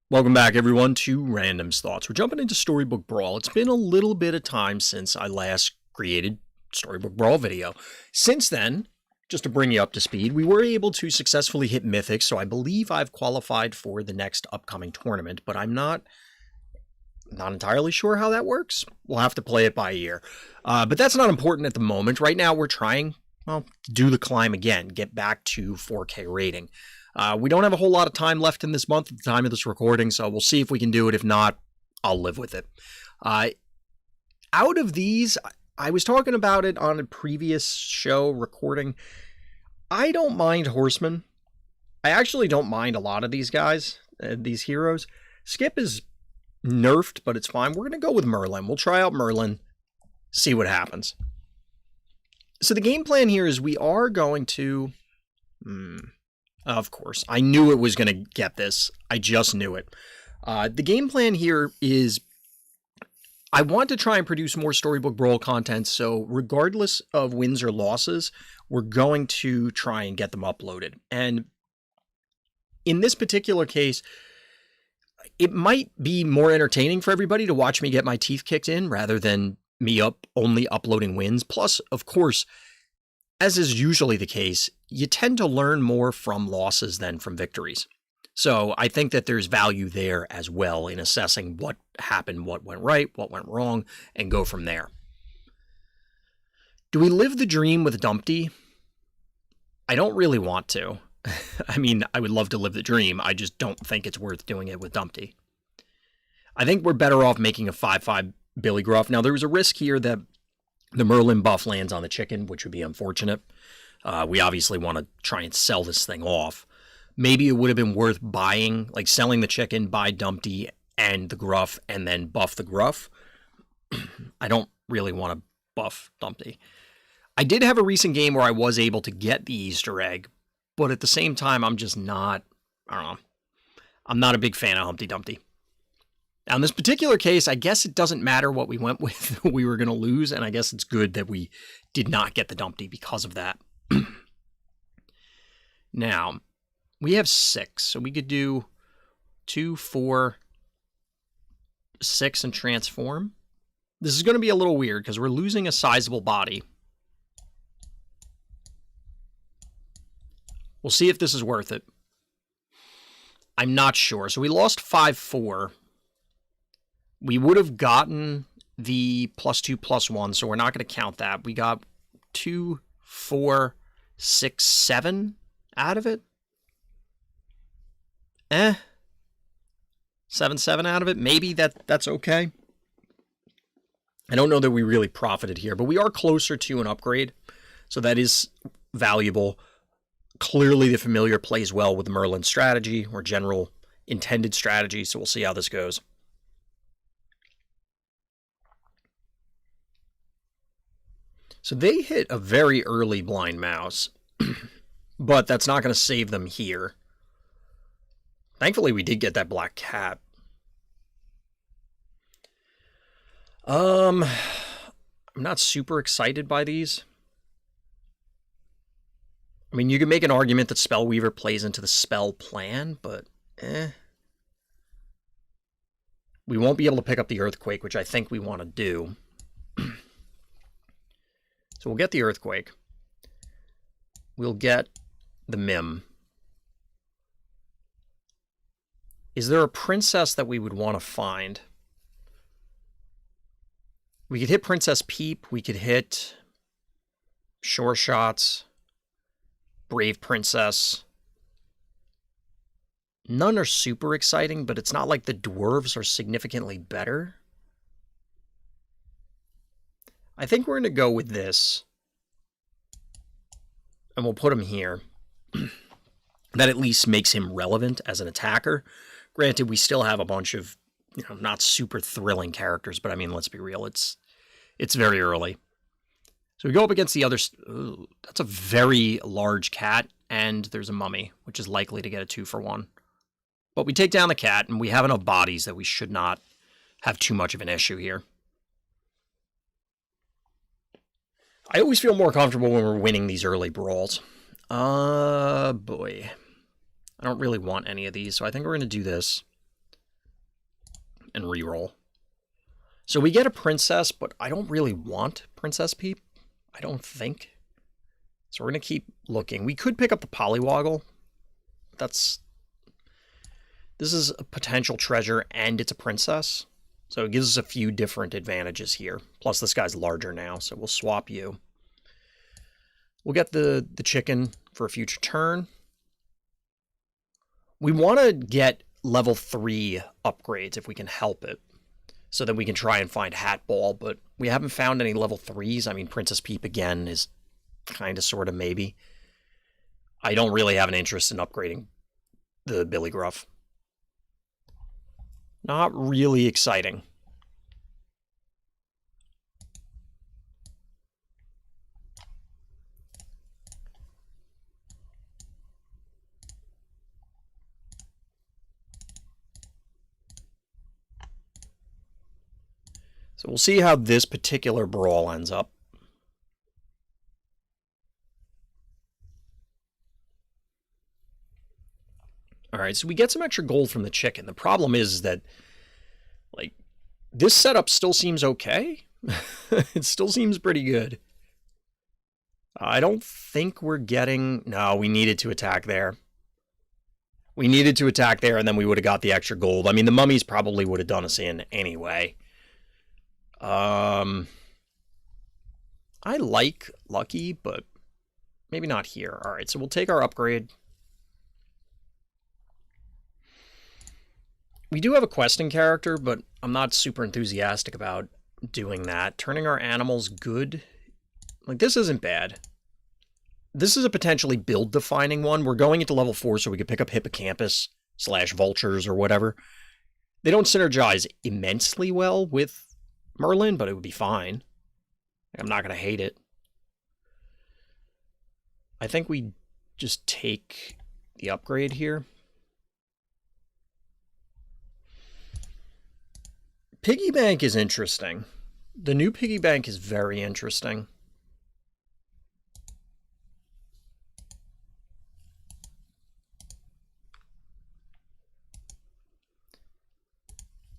Welcome back, everyone, to Random's Thoughts. We're jumping into Storybook Brawl. It's been a little bit of time since I last created Storybook Brawl video. Since then, just to bring you up to speed, we were able to successfully hit Mythic, so I believe I've qualified for the next upcoming tournament, but I'm not entirely sure how that works. We'll have to play it by ear. But that's not important at the moment. Right now, we're trying, do the climb again, get back to 4K rating. We don't have a whole lot of time left in this month at the time of this recording, so we'll see if we can do it. If not, I'll live with it. Out of these, I was talking about it on a previous show recording. I don't mind Horsemen. I actually don't mind a lot of these guys, these heroes. Skip is nerfed, but it's fine. We're going to go with Merlin. We'll try out Merlin, see what happens. So the game plan here is we are going to... Of course. I knew it was going to get this. I just knew it. The game plan here is I want to try and produce more Storybook Brawl content, so regardless of wins or losses, we're going to try and get them uploaded. And in this particular case, it might be more entertaining for everybody to watch me get my teeth kicked in rather than me only uploading wins. Plus, of course, as is usually the case, you tend to learn more from losses than from victories. So I think that there's value there as well in assessing what happened, what went right, what went wrong, and go from there. Do we live the dream with Dumpty? I don't really want to. I mean, I would love to live the dream. I just don't think it's worth doing it with Dumpty. I think we're better off making a 5/5 Billy Gruff. Now, there was a risk here that the Merlin buff lands on the chicken, which would be unfortunate. We obviously want to try and sell this thing off. Maybe it would have been worth buying, like selling the chicken, buy Dumpty and the Gruff, and then buff the Gruff. I don't really want to buff Dumpty. I did have a recent game where I was able to get the Easter egg, but at the same time, I'm just not, I don't know, I'm not a big fan of Humpty Dumpty. Now, in this particular case, I guess it doesn't matter what we went with. We were going to lose, and I guess it's good that we did not get the Dumpty because of that. Now, we have 6, so we could do 2, 4, 6, and transform. This is going to be a little weird because we're losing a sizable body. We'll see if this is worth it. I'm not sure. So we lost 5/4. We would have gotten the +2/+1, so we're not going to count that. We got 2, 4, 6, 7 out of it. 7/7 out of it. Maybe that's okay. I don't know that we really profited here, but we are closer to an upgrade, so that is valuable. Clearly, the familiar plays well with Merlin's strategy or general intended strategy, so we'll see how this goes. So they hit a very early blind mouse, but that's not going to save them here. Thankfully, we did get that black cat. I'm not super excited by these. I mean, you can make an argument that Spellweaver plays into the spell plan, but we won't be able to pick up the Earthquake, which I think we want to do. So we'll get the Earthquake. We'll get the Mim. Is there a princess that we would want to find? We could hit Princess Peep. We could hit Sure Shots, Brave Princess. None are super exciting, but it's not like the dwarves are significantly better. I think we're going to go with this. And we'll put him here. That at least makes him relevant as an attacker. Granted, we still have a bunch of, not super thrilling characters, but I mean, let's be real, it's very early. So we go up against the other... Ooh, that's a very large cat, and there's a mummy, which is likely to get a 2-for-1. But we take down the cat, and we have enough bodies that we should not have too much of an issue here. I always feel more comfortable when we're winning these early brawls. Boy. I don't really want any of these, so I think we're going to do this. and reroll. So we get a princess, but I don't really want Princess Peep. I don't think. So we're going to keep looking. We could pick up the Polywoggle. This is a potential treasure, and it's a princess. So it gives us a few different advantages here. Plus, this guy's larger now, so we'll swap you. We'll get the chicken for a future turn. We want to get level 3 upgrades if we can help it, so that we can try and find Hat Ball, but we haven't found any level 3s. I mean, Princess Peep, again, is kind of, sort of, maybe. I don't really have an interest in upgrading the Billy Gruff. Not really exciting. So we'll see how this particular brawl ends up. All right, so we get some extra gold from the chicken. The problem is that, like, this setup still seems okay. It still seems pretty good. I don't think we're getting... No, we needed to attack there. We needed to attack there, and then we would have got the extra gold. I mean, the mummies probably would have done us in anyway. I like Lucky, but maybe not here. All right, so we'll take our upgrade. We do have a questing character, but I'm not super enthusiastic about doing that. Turning our animals good. Like, this isn't bad. This is a potentially build-defining one. We're going into level 4 so we could pick up Hippocampus / Vultures or whatever. They don't synergize immensely well with Merlin, but it would be fine. I'm not going to hate it. I think we just take the upgrade here. Piggy Bank is interesting. The new Piggy Bank is very interesting.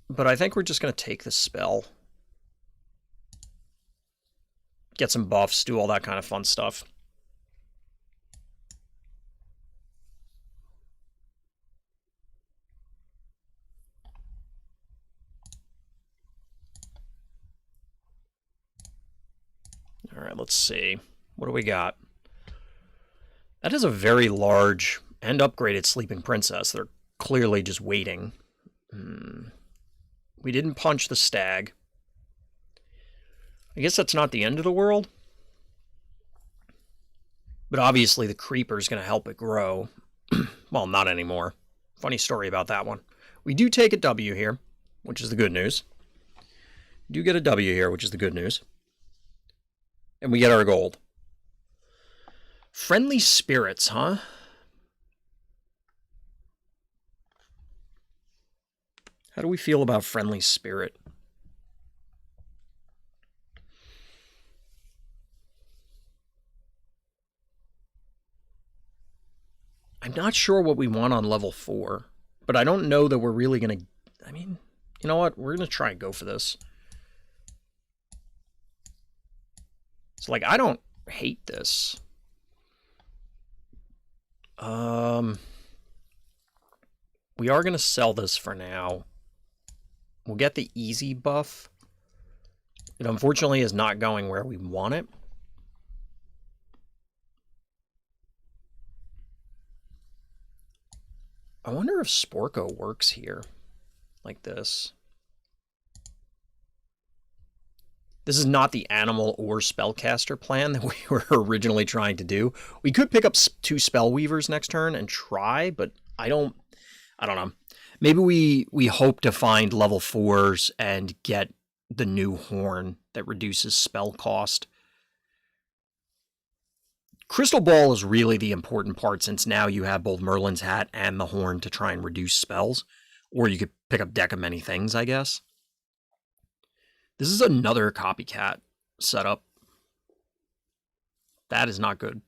But I think we're just going to take the spell. Get some buffs, do all that kind of fun stuff. All right, let's see. What do we got? That is a very large and upgraded Sleeping Princess. They're clearly just waiting. We didn't punch the stag. I guess that's not the end of the world. But obviously the creeper's going to help it grow. Well, not anymore. Funny story about that one. We do take a W here, which is the good news. We do get a W here, which is the good news. And we get our gold. Friendly spirits, huh? How do we feel about friendly spirit? I'm not sure what we want on level 4, but I don't know that we're really going to... I mean, you know what? We're going to try and go for this. So, like, I don't hate this. We are going to sell this for now. We'll get the easy buff. It unfortunately is not going where we want it. I wonder if Sporko works here. Like this. This is not the animal or spellcaster plan that we were originally trying to do. We could pick up 2 Spellweavers next turn and try, but I don't know. Maybe we hope to find level 4s and get the new horn that reduces spell cost. Crystal Ball is really the important part, since now you have both Merlin's hat and the horn to try and reduce spells. Or you could pick up Deck of Many Things, I guess. This is another copycat setup. That is not good.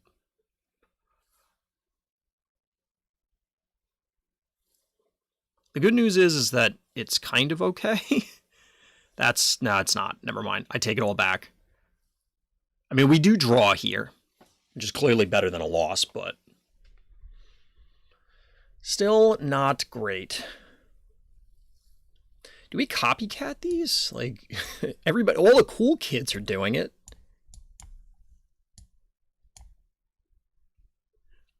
The good news is that it's kind of okay. No, it's not. Never mind. I take it all back. I mean, we do draw here, which is clearly better than a loss, but still not great. Do we copycat these? Like, everybody, all the cool kids are doing it.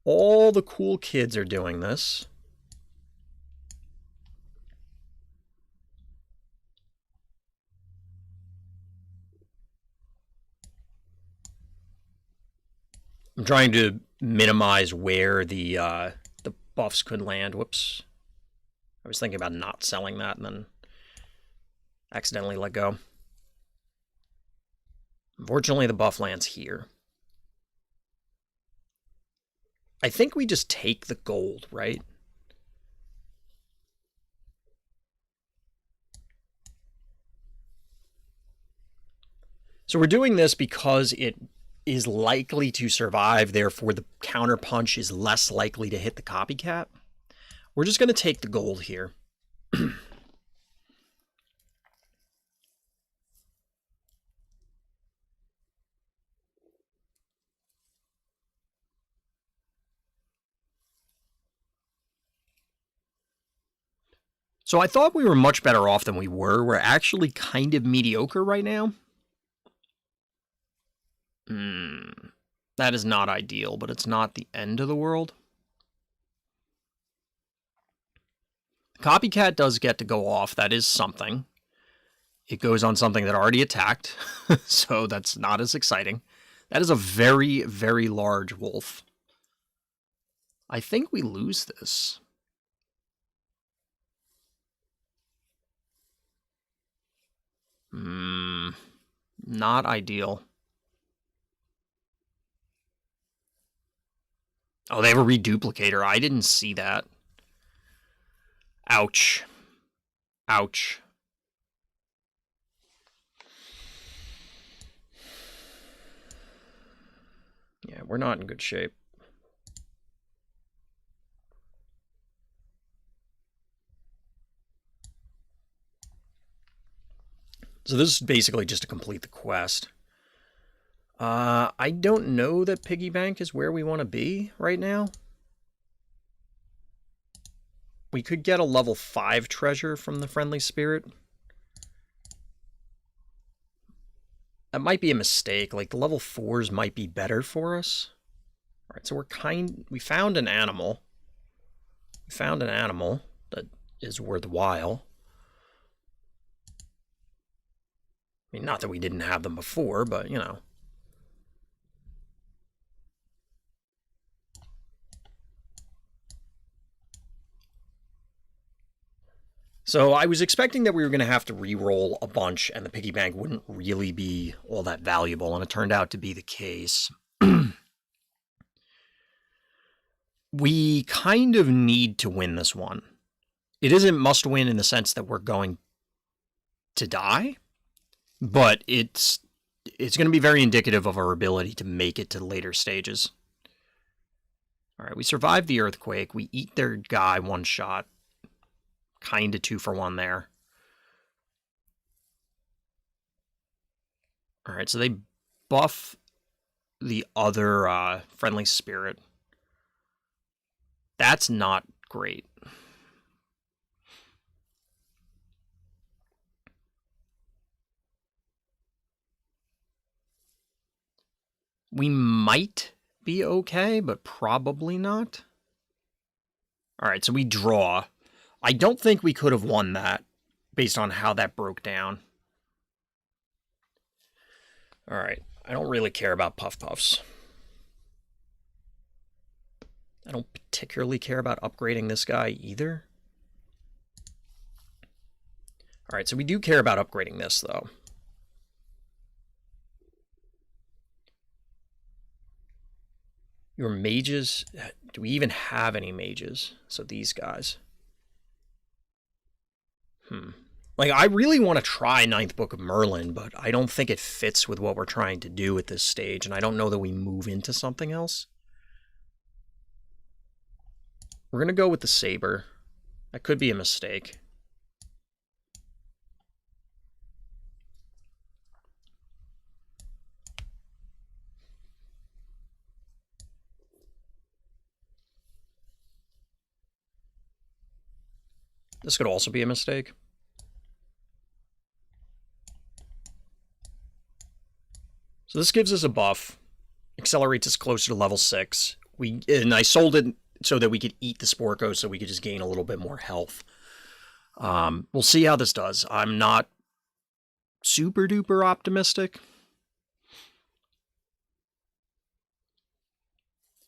All the cool kids are doing this. I'm trying to minimize where the buffs could land. Whoops. I was thinking about not selling that and then accidentally let go. Unfortunately, the buff lands here. I think we just take the gold, right? So we're doing this because it is likely to survive, therefore the counterpunch is less likely to hit the copycat. We're just going to take the gold here. So I thought we were much better off than we were. We're actually kind of mediocre right now. That is not ideal, but it's not the end of the world. Copycat does get to go off. That is something. It goes on something that already attacked, so that's not as exciting. That is a very, very large wolf. I think we lose this. Not ideal. Oh, they have a reduplicator. I didn't see that. Ouch. Ouch. Yeah, we're not in good shape. So this is basically just to complete the quest. I don't know that Piggy Bank is where we want to be right now. We could get a level 5 treasure from the Friendly Spirit. That might be a mistake. Like, the level 4s might be better for us. Alright, so we found an animal. We found an animal that is worthwhile. I mean, not that we didn't have them before, but, you know. So I was expecting that we were going to have to re-roll a bunch and the piggy bank wouldn't really be all that valuable, and it turned out to be the case. We kind of need to win this one. It isn't must win in the sense that we're going to die, but it's going to be very indicative of our ability to make it to later stages. All right, we survived the earthquake. We eat their guy one shot. Kind of 2 for 1 there. All right, so they buff the other Friendly Spirit. That's not great. We might be okay, but probably not. All right, so we draw. I don't think we could have won that based on how that broke down. All right, I don't really care about Puff Puffs. I don't particularly care about upgrading this guy either. All right, so we do care about upgrading this, though. Your mages, do we even have any mages? So these guys. Like, I really want to try Ninth Book of Merlin, but I don't think it fits with what we're trying to do at this stage, and I don't know that we move into something else. We're going to go with the Saber. That could be a mistake. This could also be a mistake. So this gives us a buff, accelerates us closer to level 6. And I sold it so that we could eat the Sporco so we could just gain a little bit more health. We'll see how this does. I'm not super duper optimistic.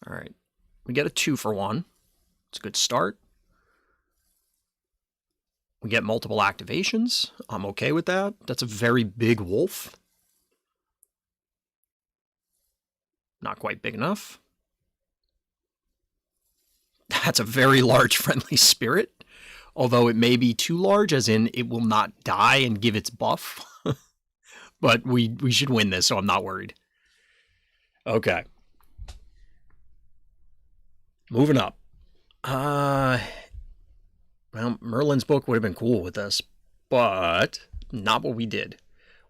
All right. We get a 2-for-1. It's a good start. We get multiple activations. I'm okay with that. That's a very big wolf. Not quite big enough. That's a very large friendly spirit. Although it may be too large, as in it will not die and give its buff. But we should win this, so I'm not worried. Okay. Moving up. Well, Merlin's book would have been cool with this, but not what we did.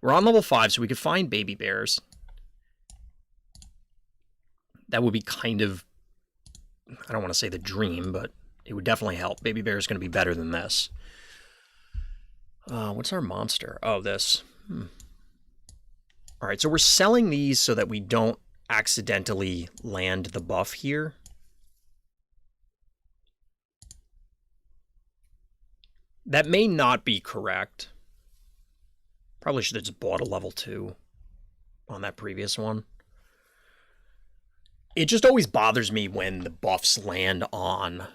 We're on level 5, so we could find baby bears. That would be kind of, I don't want to say the dream, but it would definitely help. Baby bear is going to be better than this. What's our monster? Oh, this. All right, so we're selling these so that we don't accidentally land the buff here. That may not be correct. Probably should have just bought a level 2 on that previous one. It just always bothers me when the buffs land on,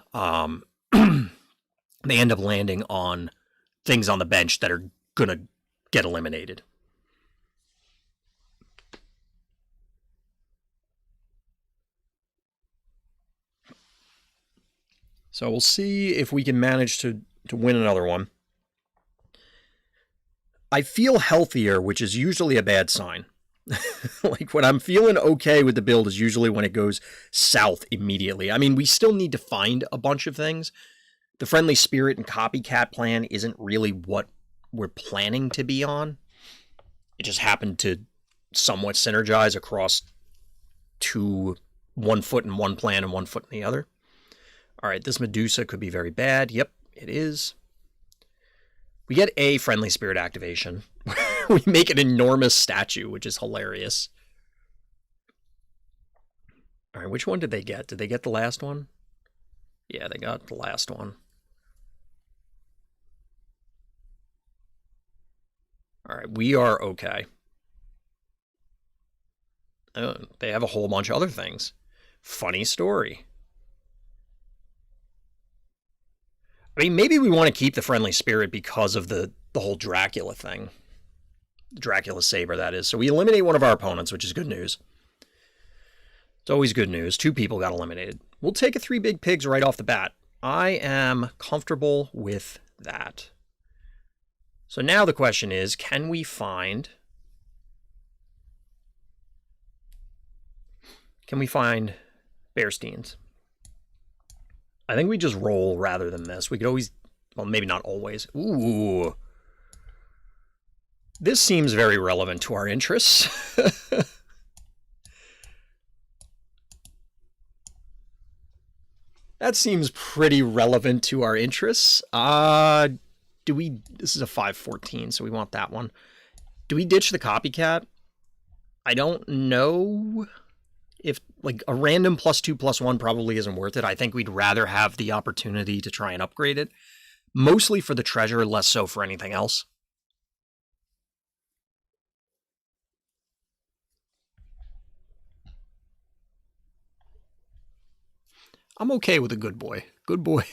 they end up landing on things on the bench that are going to get eliminated. So we'll see if we can manage to win another one. I feel healthier, which is usually a bad sign. Like, when I'm feeling okay with the build is usually when it goes south immediately. I mean, we still need to find a bunch of things. The friendly spirit and copycat plan isn't really what we're planning to be on. It just happened to somewhat synergize across one foot in one plan and 1 foot in the other. All right, this Medusa could be very bad. Yep, it is. We get a friendly spirit activation. We make an enormous statue, which is hilarious. All right, which one did they get? Did they get the last one? Yeah, they got the last one. All right, we are okay. They have a whole bunch of other things. Funny story. I mean, maybe we want to keep the friendly spirit because of the whole Dracula thing. The Dracula saber, that is. So we eliminate one of our opponents, which is good news. It's always good news. 2 people got eliminated. We'll take a 3 big pigs right off the bat. I am comfortable with that. So now the question is, can we find Bearsteins? I think we just roll rather than this. We could always, well, maybe not always. Ooh. This seems very relevant to our interests. That seems pretty relevant to our interests. This is a 514, so we want that one. Do we ditch the copycat? I don't know if, like, a random +2/+1 probably isn't worth it. I think we'd rather have the opportunity to try and upgrade it. Mostly for the treasure, less so for anything else. I'm okay with a good boy. Good boy.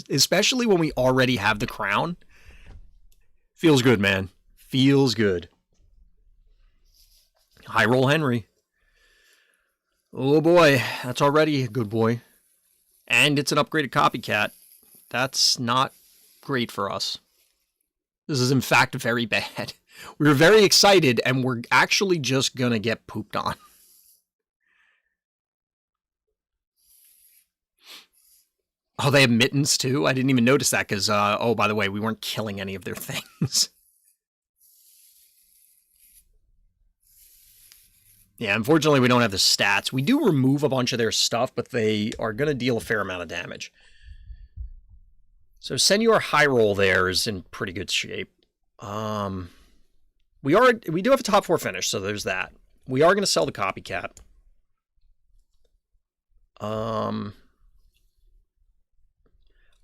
Especially when we already have the crown. Feels good, man. Feels good. High roll Henry. Oh boy, that's already a good boy. And it's an upgraded copycat. That's not great for us. This is in fact very bad. We were very excited and we're actually just gonna get pooped on. Oh, they have mittens too? I didn't even notice that because, oh, by the way, we weren't killing any of their things. Yeah, unfortunately, we don't have the stats. We do remove a bunch of their stuff, but they are going to deal a fair amount of damage. So Senior High Roll there is in pretty good shape. We do have a top 4 finish, so there's that. We are going to sell the Copycat.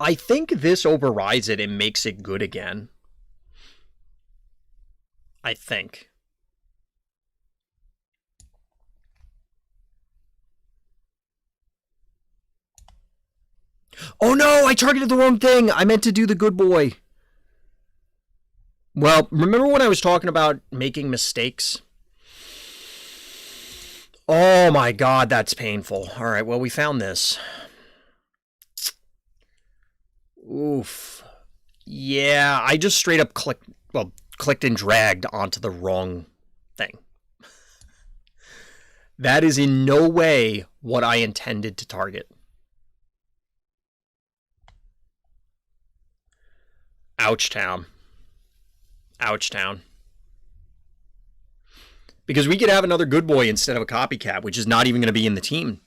I think this overrides it and makes it good again. I think. Oh no, I targeted the wrong thing. I meant to do the good boy. Well, remember when I was talking about making mistakes? Oh my god, that's painful. All right, well, we found this. Oof. Yeah, I just straight up clicked and dragged onto the wrong thing. That is in no way what I intended to target. Ouchtown. Ouchtown. Because we could have another good boy instead of a copycat, which is not even going to be in the team.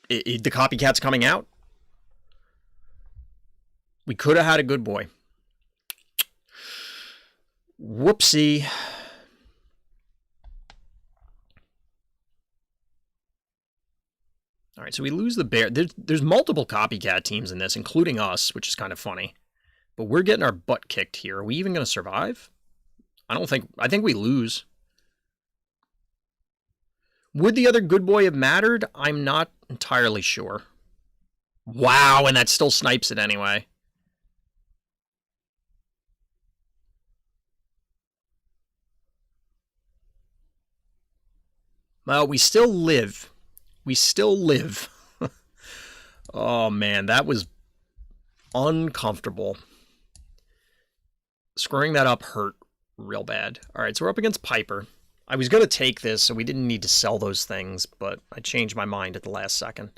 The copycat's coming out. We could have had a good boy. Whoopsie. All right, so we lose the bear. There's multiple copycat teams in this, including us, which is kind of funny. But we're getting our butt kicked here. Are we even going to survive? I think we lose. Would the other good boy have mattered? I'm not entirely sure. Wow, and that still snipes it anyway. Well, we still live. We still live. Oh, man, that was uncomfortable. Screwing that up hurt real bad. All right, so we're up against Piper. I was going to take this, so we didn't need to sell those things, but I changed my mind at the last second.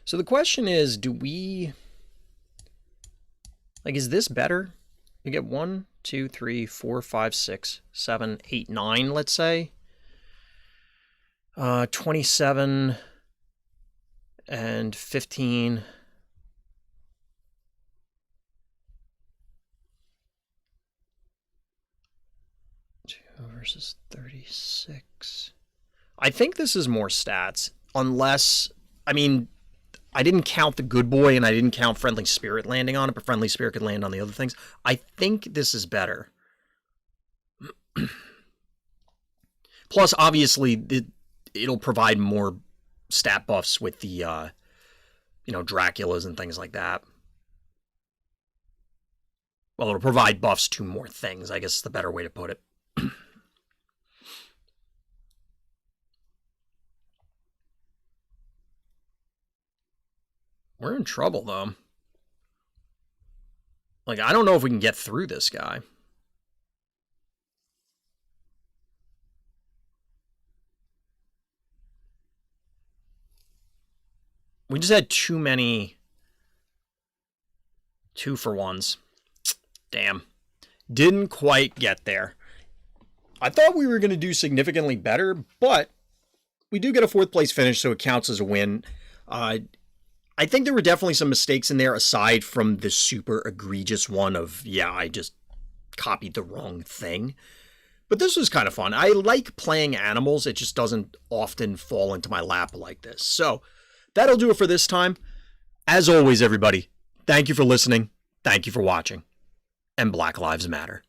So the question is, do we... Like, is this better? We get 1, 2, 3, 4, 5, 6, 7, 8, 9, let's say. 27 and 15. Versus 36. I think this is more stats, unless, I mean, I didn't count the good boy and I didn't count Friendly Spirit landing on it, but Friendly Spirit could land on the other things. I think this is better. Plus, obviously, it'll provide more stat buffs with the, Draculas and things like that. Well, it'll provide buffs to more things, I guess is the better way to put it. We're in trouble, though. Like, I don't know if we can get through this guy. We just had too many 2-for-1s. Damn. Didn't quite get there. I thought we were going to do significantly better, but we do get a 4th place finish, so it counts as a win. I think there were definitely some mistakes in there aside from the super egregious one of, yeah, I just copied the wrong thing. But this was kind of fun. I like playing animals. It just doesn't often fall into my lap like this. So that'll do it for this time. As always, everybody, thank you for listening. Thank you for watching. And Black Lives Matter.